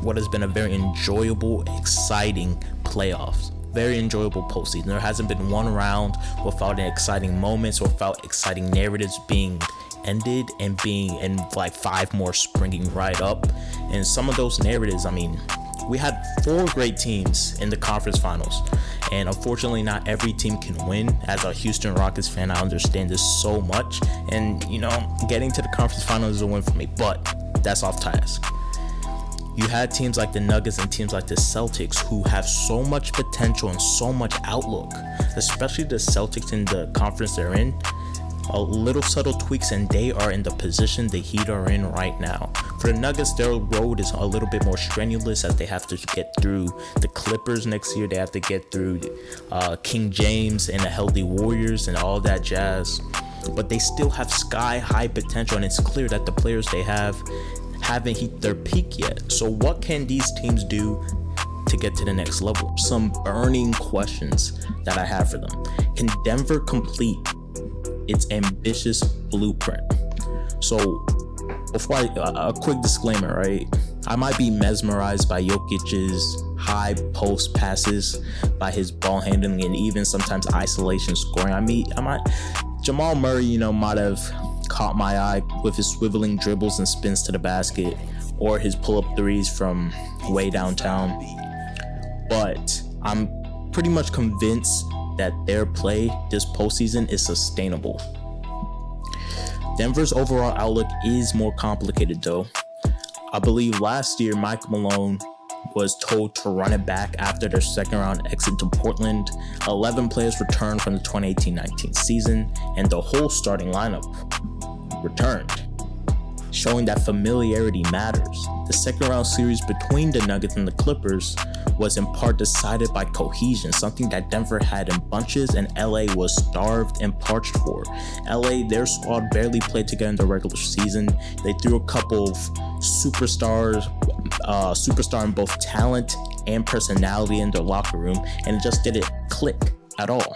what has been a very enjoyable, exciting playoffs. Very enjoyable postseason. There hasn't been one round without exciting moments, without exciting narratives being ended and like 5 more springing right up. And some of those narratives, I mean, we had 4 great teams in the conference finals, and unfortunately not every team can win. As a Houston Rockets fan, I understand this so much, and getting to the conference finals is a win for me, but that's off task. You had teams like the Nuggets and teams like the Celtics who have so much potential and so much outlook, especially the Celtics in the conference they're in. A little subtle tweaks and they are in the position the Heat are in right now. For the Nuggets, their road is a little bit more strenuous as they have to get through the Clippers next year. They have to get through King James and the healthy Warriors and all that jazz. But they still have sky high potential, and it's clear that the players they haven't hit their peak yet. So what can these teams do to get to the next level? Some burning questions that I have for them. Can Denver complete its ambitious blueprint? So before a quick disclaimer, right? I might be mesmerized by Jokic's high post passes, by his ball handling, and even sometimes isolation scoring. Jamal Murray, might have caught my eye with his swiveling dribbles and spins to the basket, or his pull-up threes from way downtown. But I'm pretty much convinced that their play this postseason is sustainable. Denver's overall outlook is more complicated though. I believe last year Mike Malone was told to run it back after their second round exit to Portland. 11 players returned from the 2018-19 season, and the whole starting lineup returned, showing that familiarity matters. The second round series between the Nuggets and the Clippers was in part decided by cohesion, something that Denver had in bunches and LA was starved and parched for. LA, their squad barely played together in the regular season. They threw a couple of superstar in both talent and personality in their locker room, and it just didn't click at all.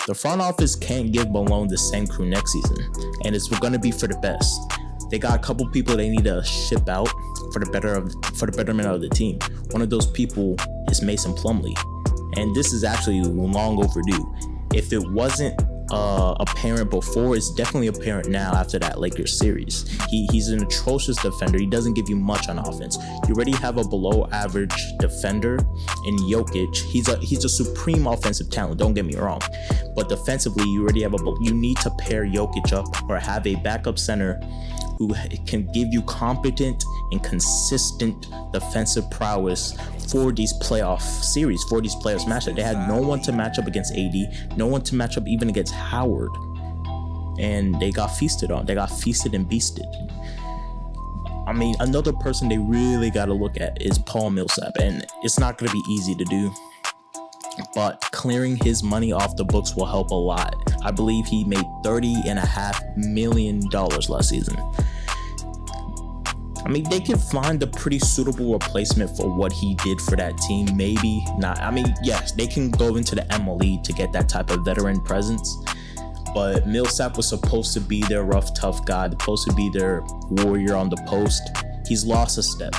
The front office can't give Malone the same crew next season, and it's going to be for the best. They got a couple people they need to ship out for the betterment of the team. One of those people is Mason Plumlee, and this is actually long overdue. If it wasn't apparent before, it's definitely apparent now after that Lakers series. He's an atrocious defender. He doesn't give you much on offense. You already have a below average defender in Jokic. He's a supreme offensive talent, don't get me wrong, but defensively you already have you need to pair Jokic up or have a backup center who can give you competent and consistent defensive prowess for these playoff series, for these playoffs matchups. They had no one to match up against AD, no one to match up even against Howard, and they got feasted on. They got feasted and beasted. I mean, another person they really got to look at is Paul Millsap, and it's not going to be easy to do, but clearing his money off the books will help a lot. I believe he made $30.5 million last season. I mean, they can find a pretty suitable replacement for what he did for that team. Maybe not. I mean, yes, they can go into the MLE to get that type of veteran presence, but Millsap was supposed to be their rough, tough guy, supposed to be their warrior on the post. He's lost a step.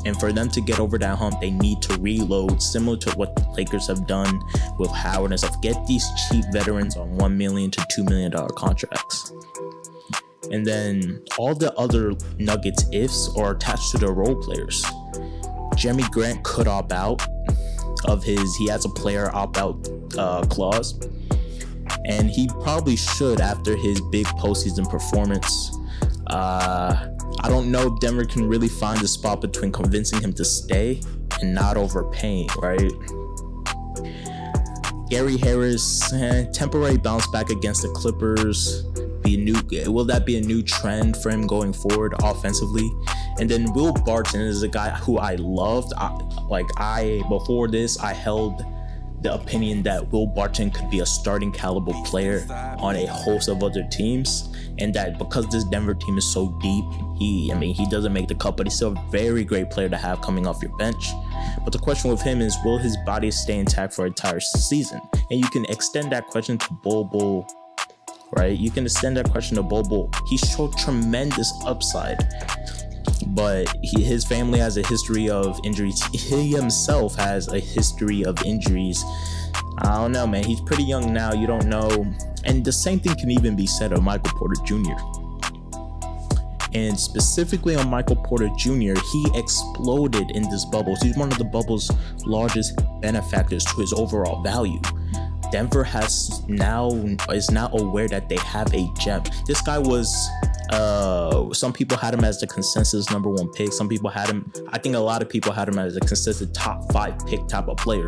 And for them to get over that hump, they need to reload, similar to what the Lakers have done with Howard and stuff. Get these cheap veterans on $1 million to $2 million contracts. And then all the other Nuggets ifs are attached to their role players. Jeremy Grant could opt out of he has a player opt out clause, and he probably should after his big postseason performance. I don't know if Denver can really find a spot between convincing him to stay and not overpaying, right? Gary Harris, temporary bounce back against the Clippers. Will that be a new trend for him going forward offensively? And then Will Barton is a guy who I loved. Before this, I held the opinion that Will Barton could be a starting caliber player on a host of other teams, and that because this Denver team is so deep, he doesn't make the cut, but he's still a very great player to have coming off your bench. But the question with him is, will his body stay intact for an entire season? And you can extend that question to Bol Bol right? You can extend that question to Bobo. He showed tremendous upside, but his family has a history of injuries. He himself has a history of injuries. I don't know, man. He's pretty young now. You don't know. And the same thing can even be said of Michael Porter Jr. And specifically on Michael Porter Jr., he exploded in this bubble. He's one of the bubble's largest benefactors to his overall value. Denver is now aware that they have a gem. This guy was, some people had him as the consensus number 1 pick. Some people had him, I think a lot of people had him as a consistent top 5 pick type of player.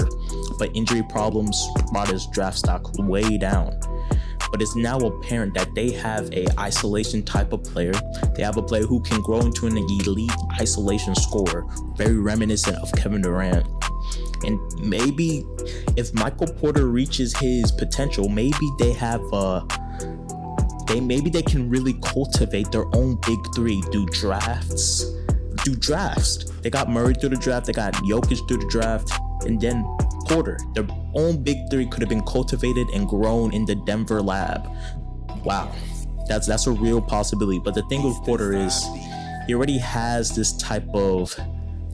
But injury problems brought his draft stock way down. But it's now apparent that they have a isolation type of player. They have a player who can grow into an elite isolation scorer, very reminiscent of Kevin Durant. And maybe if Michael Porter reaches his potential, maybe they have maybe they can really cultivate their own big three, do drafts. They got Murray through the draft, they got Jokic through the draft, and then Porter. Their own big three could have been cultivated and grown in the Denver lab. Wow, that's a real possibility. But the thing with Porter is he already has this type of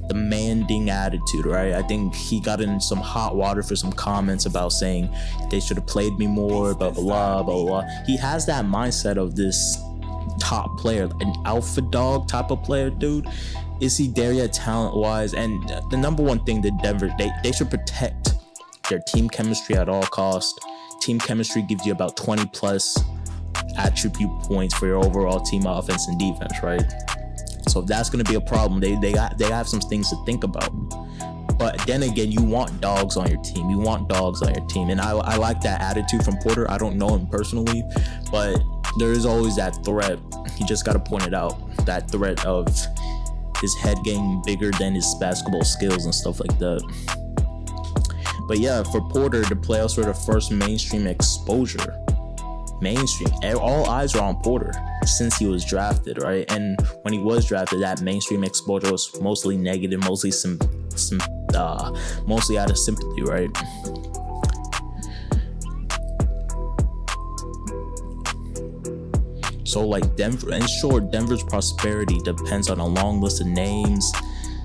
demanding attitude, right? I think he got in some hot water for some comments about saying they should have played me more, blah blah blah blah. He has that mindset of this top player, an alpha dog type of player, dude. Is he there yet talent wise? And the number one thing that Denver, they should protect their team chemistry at all costs. Team chemistry gives you about 20 plus attribute points for your overall team offense and defense, right? So if that's going to be a problem, they have some things to think about. But then again, you want dogs on your team. And I like that attitude from Porter. I don't know him personally, but there is always that threat. You just got to point it out. That threat of his head getting bigger than his basketball skills and stuff like that. But yeah, for Porter, the playoffs were the first mainstream exposure. All eyes are on Porter since he was drafted, right? And when he was drafted, that mainstream exposure was mostly negative, mostly mostly out of sympathy, right? So like Denver, in short, Denver's prosperity depends on a long list of names,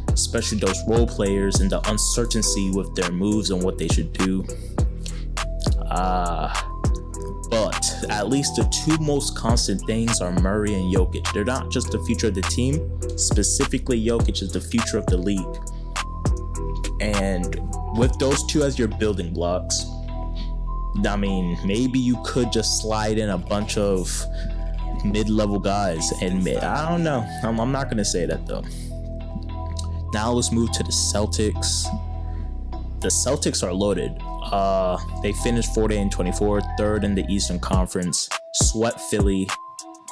especially those role players, and the uncertainty with their moves and what they should do. But at least the two most constant things are Murray and Jokic. They're not just the future of the team. Specifically, Jokic is the future of the league. And with those two as your building blocks, I mean, maybe you could just slide in a bunch of mid-level guys. And I don't know. I'm not going to say that, though. Now let's move to the Celtics. The Celtics are loaded. They finished 48-24, third in the Eastern Conference, swept Philly,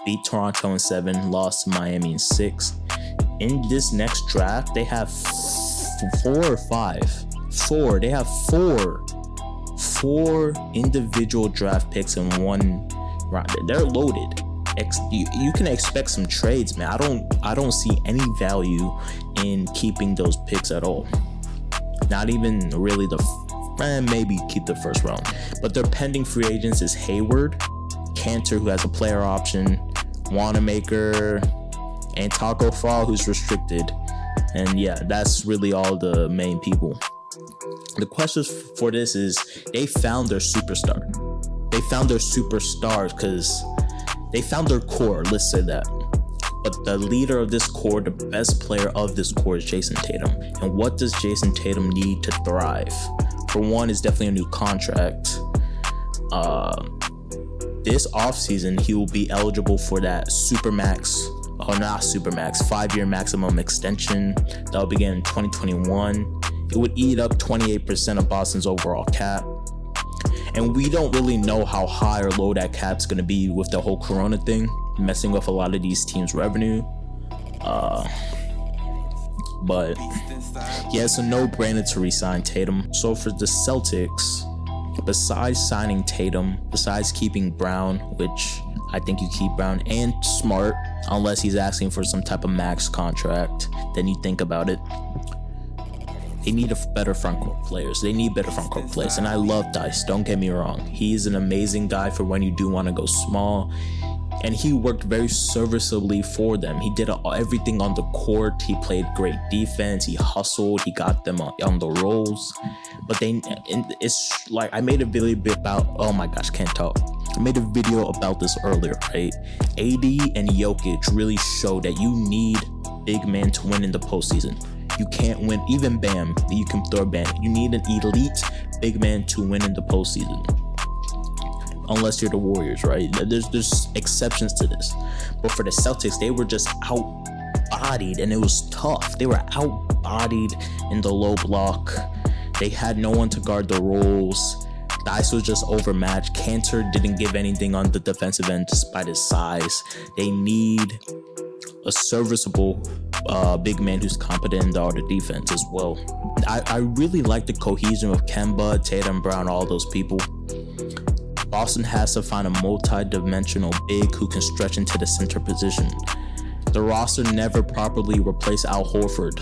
beat Toronto in 7, lost to Miami in 6. In this next draft, they have four individual draft picks in one round. They're loaded. You can expect some trades, man. I don't see any value in keeping those picks at all. Not even really maybe keep the first round. But their pending free agents is Hayward, Cantor, who has a player option, Wanamaker, and Taco Fall, who's restricted. And yeah, that's really all the main people. The question for this is, they found their superstar. They found their superstars because they found their core, let's say that. But the leader of this core, the best player of this core, is Jayson Tatum. And what does Jayson Tatum need to thrive? For one, it's definitely a new contract. This offseason, he will be eligible for that Supermax, 5-year maximum extension that will begin in 2021. It would eat up 28% of Boston's overall cap. And we don't really know how high or low that cap's going to be with the whole Corona thing, messing with a lot of these teams' revenue. But yeah, it's a no-brainer to re-sign Tatum. So for the Celtics, besides signing Tatum, besides keeping Brown, which I think you keep Brown, and Smart, unless he's asking for some type of max contract, then you think about it. They need better front court players. They need better front court players. And I love Dice, don't get me wrong. He's an amazing guy for when you do want to go small. And he worked very serviceably for them. He did everything on the court. He played great defense. He hustled. He got them on the rolls. But it's like, I made a video about, oh my gosh, can't talk. I made a video about this earlier, right? AD and Jokic really show that you need big men to win in the postseason. You can't win, even Bam, you can throw Bam. You need an elite big man to win in the postseason. Unless you're the Warriors, right? There's exceptions to this. But for the Celtics, they were just outbodied, and it was tough. They were outbodied in the low block. They had no one to guard the rolls. Dice was just overmatched. Cantor didn't give anything on the defensive end despite his size. They need a serviceable big man who's competent in the other defense as well. I really like the cohesion of Kemba, Tatum, Brown, all those people. Boston has to find a multi-dimensional big who can stretch into the center position. The roster never properly replaced Al Horford,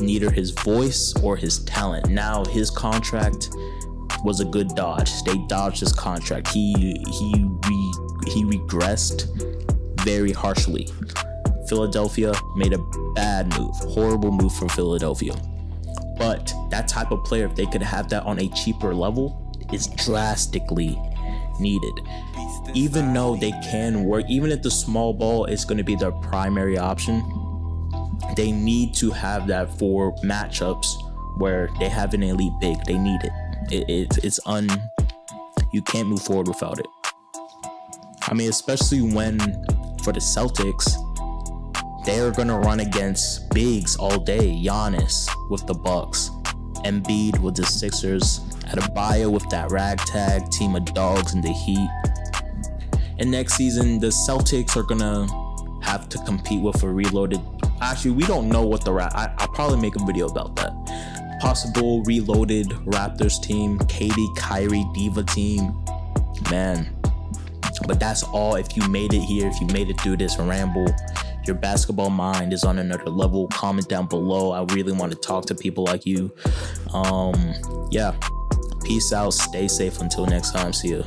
neither his voice or his talent. Now his contract was a good dodge. They dodged his contract. He regressed very harshly. Philadelphia made a bad move, horrible move for Philadelphia. But that type of player, if they could have that on a cheaper level, is drastically needed. Even though they can work, even if the small ball is going to be their primary option, they need to have that for matchups where they have an elite big. They need it. You can't move forward without it. I mean, especially when for the Celtics, they're gonna run against bigs all day. Giannis with the Bucks, Embiid with the Sixers, Adebayo with that ragtag team of dogs in the Heat. And next season, the Celtics are gonna have to compete with a reloaded. Actually, we don't know what I'll probably make a video about that. Possible reloaded Raptors team, KD, Kyrie, Diva team, man. But that's all. If you made it here, if you made it through this ramble, your basketball mind is on another level. Comment down below. I really want to talk to people like you. Yeah. Peace out. Stay safe until next time. See ya.